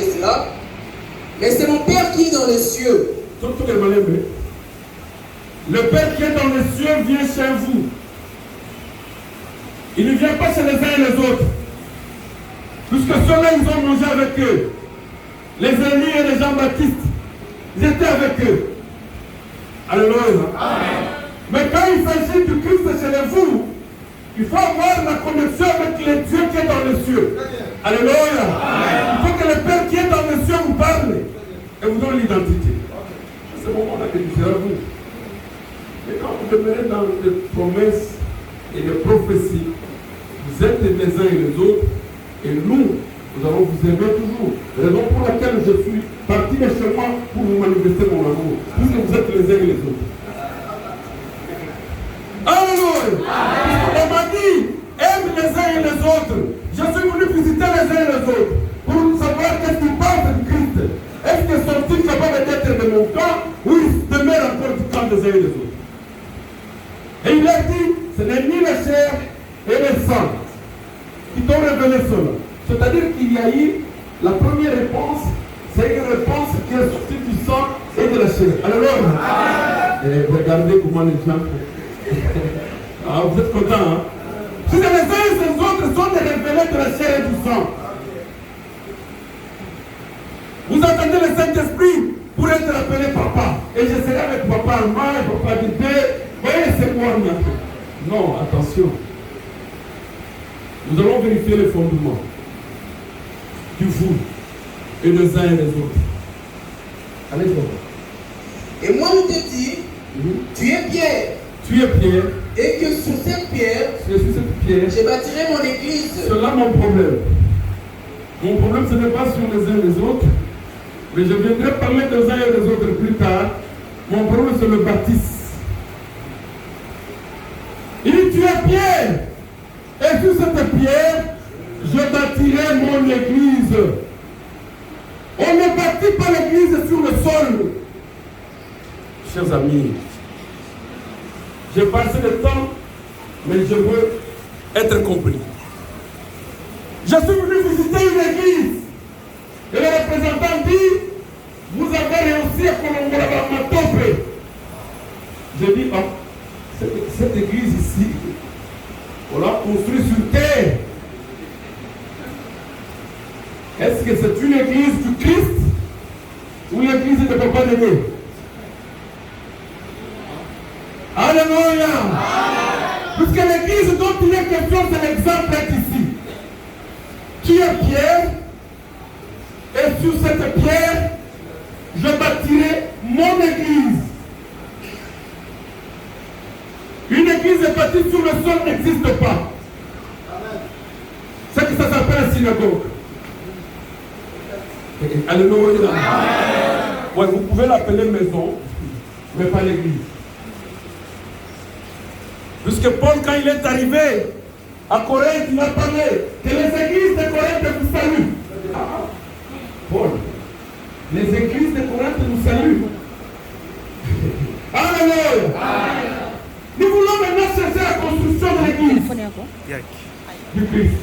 cela, mais c'est mon Père qui est dans les cieux. Le Père qui est dans les cieux vient chez vous. Il ne vient pas chez les uns et les autres. Puisque ceux-là, ils ont mangé avec eux. Les Élie et les Jean-Baptiste, ils étaient avec eux. Alléluia. Mais quand il s'agit du Christ chez vous, il faut avoir la connexion avec le Dieu qui est dans les cieux. Alléluia. Il faut que le Père qui est dans les cieux vous parle et vous donne l'identité. À ce moment-là que vous serez vous. Mais quand vous demeurez dans les promesses et les prophéties, vous êtes les uns et les autres, et nous allons vous aimer toujours. Raison pour laquelle je suis parti de chez moi pour vous manifester mon amour, puisque vous êtes les uns et les autres. Alléluia. On m'a dit, aime les uns et les autres. Je suis venu visiter les uns et les autres pour savoir qu'est-ce qu'ils pensent du Christ. Est-ce que sont-ils capables d'être de mon camp ou ils demeurent encore du camp des uns et des autres? Et il a dit, ce n'est ni la chair et le sang qui t'ont révélé cela. C'est-à-dire qu'il y a eu la première réponse, c'est une réponse qui est sortie du sang et de la chair. Alors, regardez comment les gens. Ah, vous êtes contents, hein? Si les uns et les autres sont des révélés de la chair et du sang, vous attendez le Saint-Esprit pour être appelé papa. Et je serai avec papa Armand, papa Didé. Voyez, c'est moi maintenant. Non, attention. Nous allons vérifier les fondements du vous et les uns et les autres. Allez, voir. Et moi, je te dis, tu es Pierre. Tu es Pierre. Et que sur cette pierre, je bâtirai mon église. C'est là mon problème. Mon problème, ce n'est pas sur les uns et les autres, mais je viendrai parler des uns et des autres plus tard. Mon problème, c'est le baptême. Il dit, tu es Pierre. Et sur cette pierre, je bâtirai mon église. On ne bâtit pas l'église sur le sol. Chers amis, j'ai passé le temps, mais je veux être compris. Je suis venu visiter une église. Et le représentant dit, vous avez réussi à Colombo Matope. J'ai dit, oh, cette église ici, on l'a construite sur terre. Est-ce que c'est une église du Christ ou l'église de Papa Néné? Alléluia. Puisque l'église dont il est question, c'est l'exemple ici. Qui est Pierre? Et sur cette pierre, je bâtirai mon église. Une église bâtie sur le sol n'existe pas. C'est que ça s'appelle la synagogue. Alléluia. Ouais, vous pouvez l'appeler maison, mais pas l'église. Puisque Paul, quand il est arrivé à Corinthe, il a parlé que les églises de Corinthe vous saluent. Paul, les églises de Corinthe nous saluent. Alléluia. Nous voulons maintenant chercher la construction de l'église du Christ.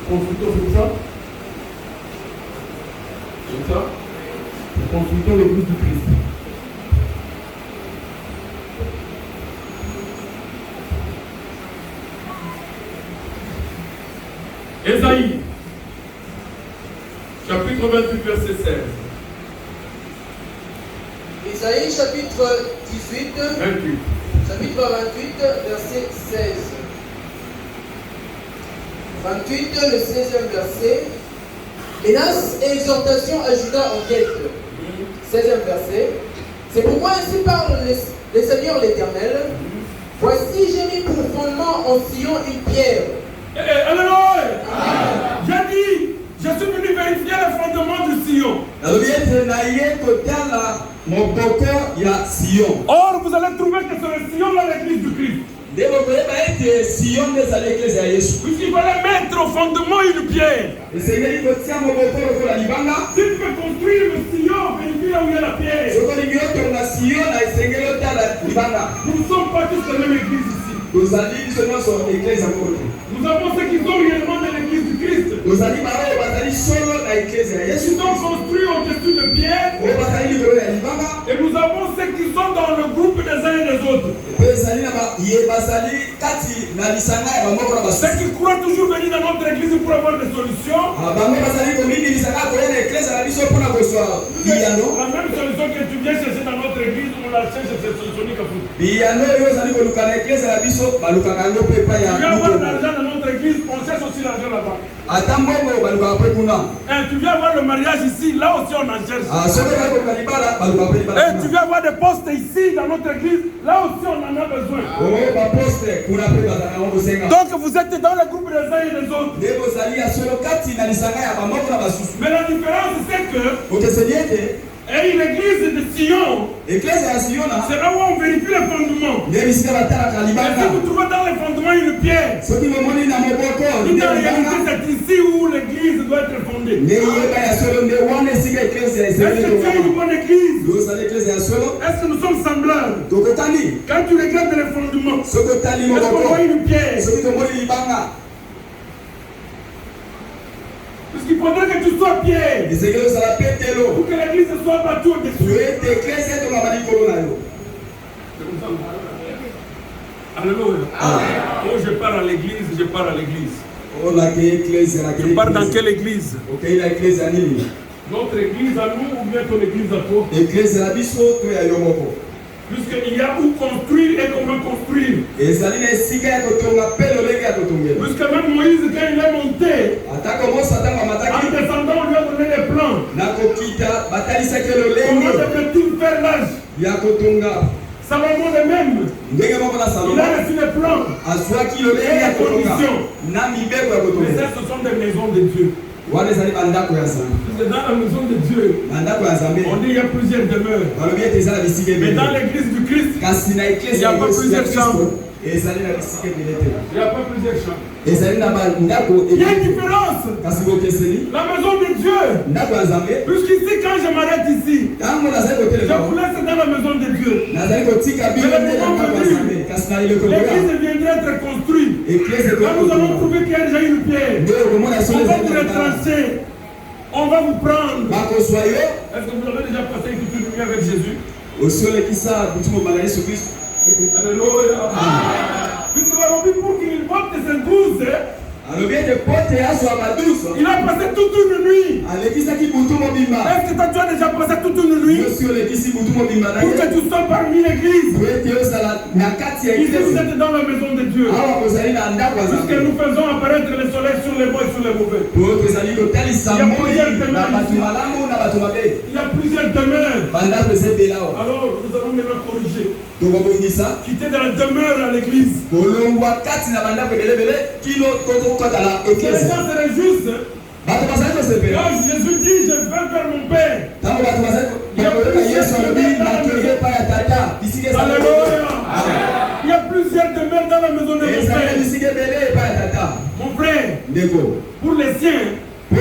Construisons comme ça. Comme ça. Nous construisons l'église du Christ. Ésaïe, chapitre 28, verset 16. Ésaïe, chapitre 18. 28. Chapitre 28, verset 16. 28, le 16e verset. Menace et exhortation à Judas en guette. 16e verset. C'est pourquoi ainsi parle le Seigneur l'Éternel. Voici, j'ai mis pour fondement en Sion une pierre. Alléluia. J'ai dit, je suis venu vérifier le fondement du Sion. Or, vous allez trouver que c'est le Sion dans l'église du Christ. Puisqu'il fallait mettre au fondement une pierre. Si tu veux construire le sillon, vérifie là où il y a la pierre. Nous ne sommes pas tous dans la même église ici. Nous avons ceux qui sont réellement dans l'église du Christ. Ils sont construits au-dessus de pierre. Et nous avons ceux qui sont dans le groupe des uns et des autres. Ceux qui croient toujours venir dans notre église pour avoir des solutions. La même solution que tu viens chercher dans notre église, on la cherche cette solution. Tu viens avoir l'argent dans notre église, on cherche aussi l'argent là-bas. Tu viens avoir le mariage ici, là aussi on en cherche. Tu viens avoir des postes ici dans notre église, là aussi on en a besoin. Donc vous êtes dans le groupe des uns et des autres. Mais la différence c'est que et une église de Sion, c'est là où on vérifie les fondements. Et si vous trouvez dans les fondements une pierre, en réalité c'est ici où l'église doit être fondée. Est-ce que tu as une bonne église? Est-ce que nous sommes semblables? Quand tu regardes les fondements, est-ce qu'on voit une pierre? Parce qu'il faudrait que tu sois pierre pour que l'église soit battue au-dessus. Alléluia. Oh, je pars à l'église, je pars à l'église. Tu pars dans quelle église? Notre église à nous ou bien ton église à toi? Puisqu'il y a où construire et comment construire. Puisque même Moïse, quand il est monté, en descendant, on lui a donné des plans. Comment devait-il faire l'âge? Salomon de même, il a reçu des plans et des conditions. Mais ça, ce sont des maisons de Dieu. Dans la maison de Dieu, on dit qu'il y a plusieurs demeures. Mais dans l'église du Christ, il n'y a pas plusieurs chambres. Il n'y a pas plusieurs chambres. Il y a une différence. La maison de Dieu. Puisqu'ici, quand je m'arrête ici, je vous laisse dans la maison de Dieu. L'église viendra être construite. Quand nous allons trouver qu'il y a déjà une pierre, on va vous retrancher. On va vous prendre. Est-ce que vous avez déjà passé toute une nuit avec Jésus? Alléluia. Puisque pour qu'il vote ses 12, il a passé toute une nuit. Est-ce que toi tu as déjà passé toute une nuit pour que tu sois parmi l'église? Ici vous êtes dans la maison de Dieu. Puisque nous faisons apparaître le soleil sur les bons et sur les mauvais. Il y a plusieurs demeures. Alors nous allons maintenant corriger. Quitter de la demeure à l'église. Les gens se réjouissent. Quand Jésus dit je vais vers mon Père, il y a plusieurs demeures dans la maison de mon Père. Mon frère, pour les siens, les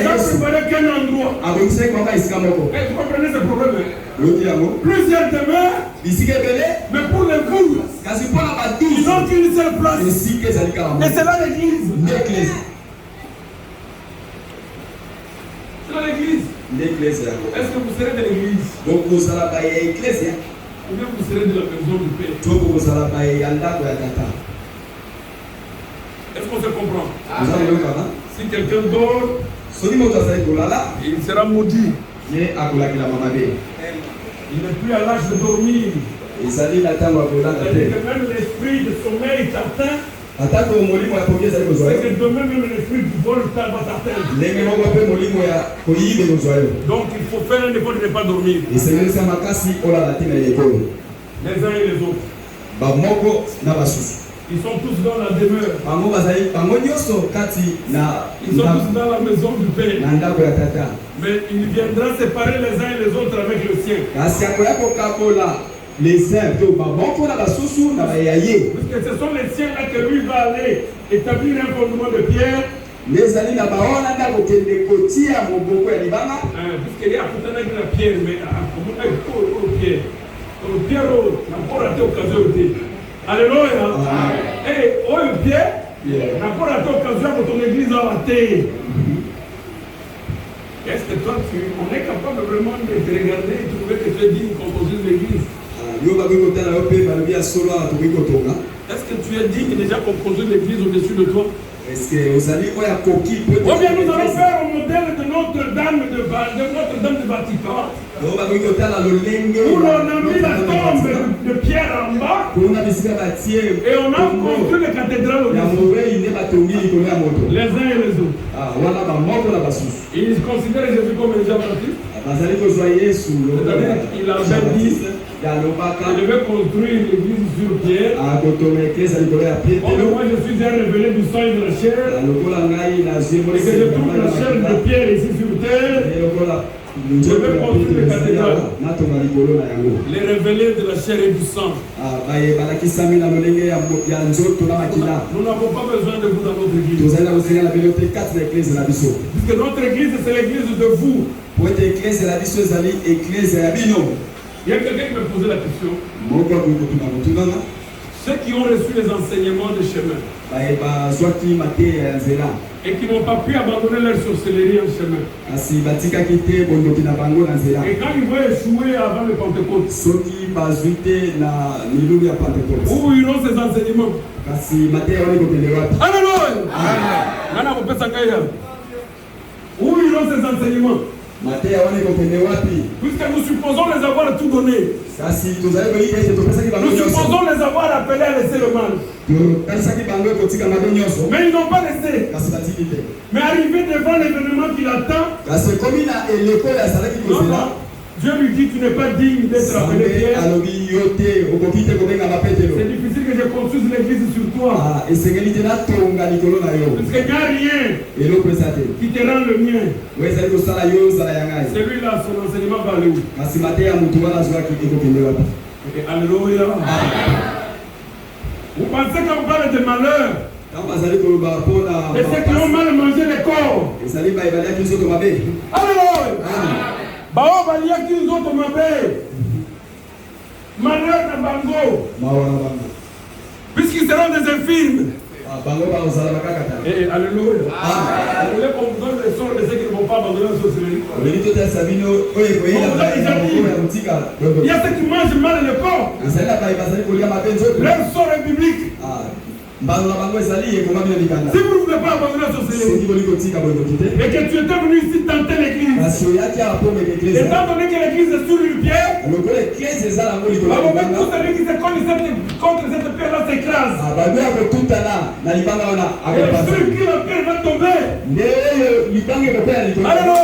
gens ne préfèrent qu'un endroit. Et vous comprenez ce problème? Plusieurs demeures, mais pour les coups, ils n'ont qu'une seule place. Et c'est là l'église. C'est là l'église. Est-ce que vous serez de l'église? Ou bien vous serez de la maison du Père? Est-ce qu'on se comprend? Si quelqu'un dort, il sera maudit. Il n'est plus à l'âge de dormir. Même l'esprit de sommeil t'atteint. C'est que demain même l'esprit du vol va t'atteindre. Donc il faut faire un effort de ne pas dormir. Les uns et les autres. Ils sont tous dans la demeure. Ils sont tous dans la maison du Père. Mais il viendra séparer les uns et les autres avec le sien. les uns to baboko na basusu na bayaye. Parce que ce sont les siens là que lui va aller établir un fondement de pierre. Les années na baona na kokende kotia moboko ya libanga. Parce qu'il y a pourtant la pierre mais comment est pierre. Pierre n'a pas raté occasion de. Alléluia. Et oh pierre n'a pas raté occasion pour ton église à rater. Est-ce que toi on est capable vraiment de te regarder et trouver que tu es digne de composer l'église? Est-ce que tu es digne déjà qu'on construise l'église au-dessus de toi? Est-ce que vous allez quoi à coquille? Ou bien nous allons faire un modèle de Notre-Dame de Vatican. Où l'on a mis la tombe de pierre en bas. Et on a construit les cathédrales au-dessus. Les uns et les autres. Ils considèrent Jésus comme un Jean-Baptiste. Il avait dit je vais construire l'église sur pierre. Moi je suis un révélé du sang et de la chair. Et que je trouve la chair de pierre ici sur terre. Je vais construire les cathédrales. Les révélés de la chair et du sang. Nous n'avons pas besoin de vous dans notre église. Puisque notre église c'est l'église de vous. Il y a quelqu'un qui me posait la question. Ceux qui ont reçu les enseignements de chemin et qui n'ont pas pu abandonner leur sorcellerie en chemin. Et quand ils vont échouer avant le Pentecôte, où ils ont ces enseignements? Alléluia! Où ils ont ces enseignements? Puisque nous supposons les avoir tout donné. Nous supposons les avoir appelés à laisser le mal. Mais ils n'ont pas laissé. Mais arrivé devant l'événement qui l'attend, Dieu lui dit, tu n'es pas digne d'être appelé Pierre. C'est difficile que je construise l'église sur toi. Parce qu'il n'y a rien qui te rend le mien. Celui-là, son enseignement va aller où? Alléluia. Vous pensez qu'on parle de malheur? Et ceux qui ont mal mangé les corps. Alléluia. Bao balia qui nous ont mabé. Malheur na bango. Puisqu'ils seront des infirmes. Alléluia. Vous voulez qu'on vous donne les sorts de ceux qui ne vont pas abandonner la sorcellerie? Il y a ceux qui mangent mal le corps. Leur sort est biblique. Si vous ne voulez pas abandonner la sorcellerie et que tu étais venu ici tenter l'église, étant donné que l'église est sur une pierre, tous celui qui se contre cette pierre là s'écrase. Et celui qui la pierre va tomber. Alléluia.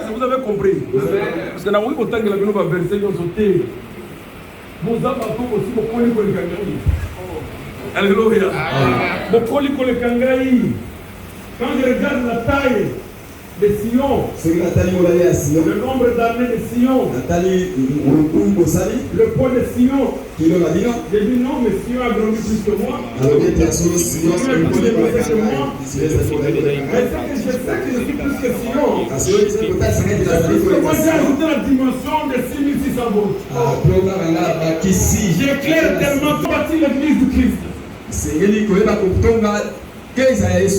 Vous avez compris? Parce que dans le temps que la Bible va verser, ils ont sauté. Vous avez aussi beaucoup de kangaï. Alléluia. Quand je regarde la taille de Sion, le nombre d'années de Sion, le poids de Sion, j'ai dit non, mais Sion a grandi plus que moi. Sion a plus que moi. Mais je sais que je suis plus que Sion. Parce que moi j'ai ajouté la dimension de 6600 volts. J'éclaire tellement bâti l'église du Christ.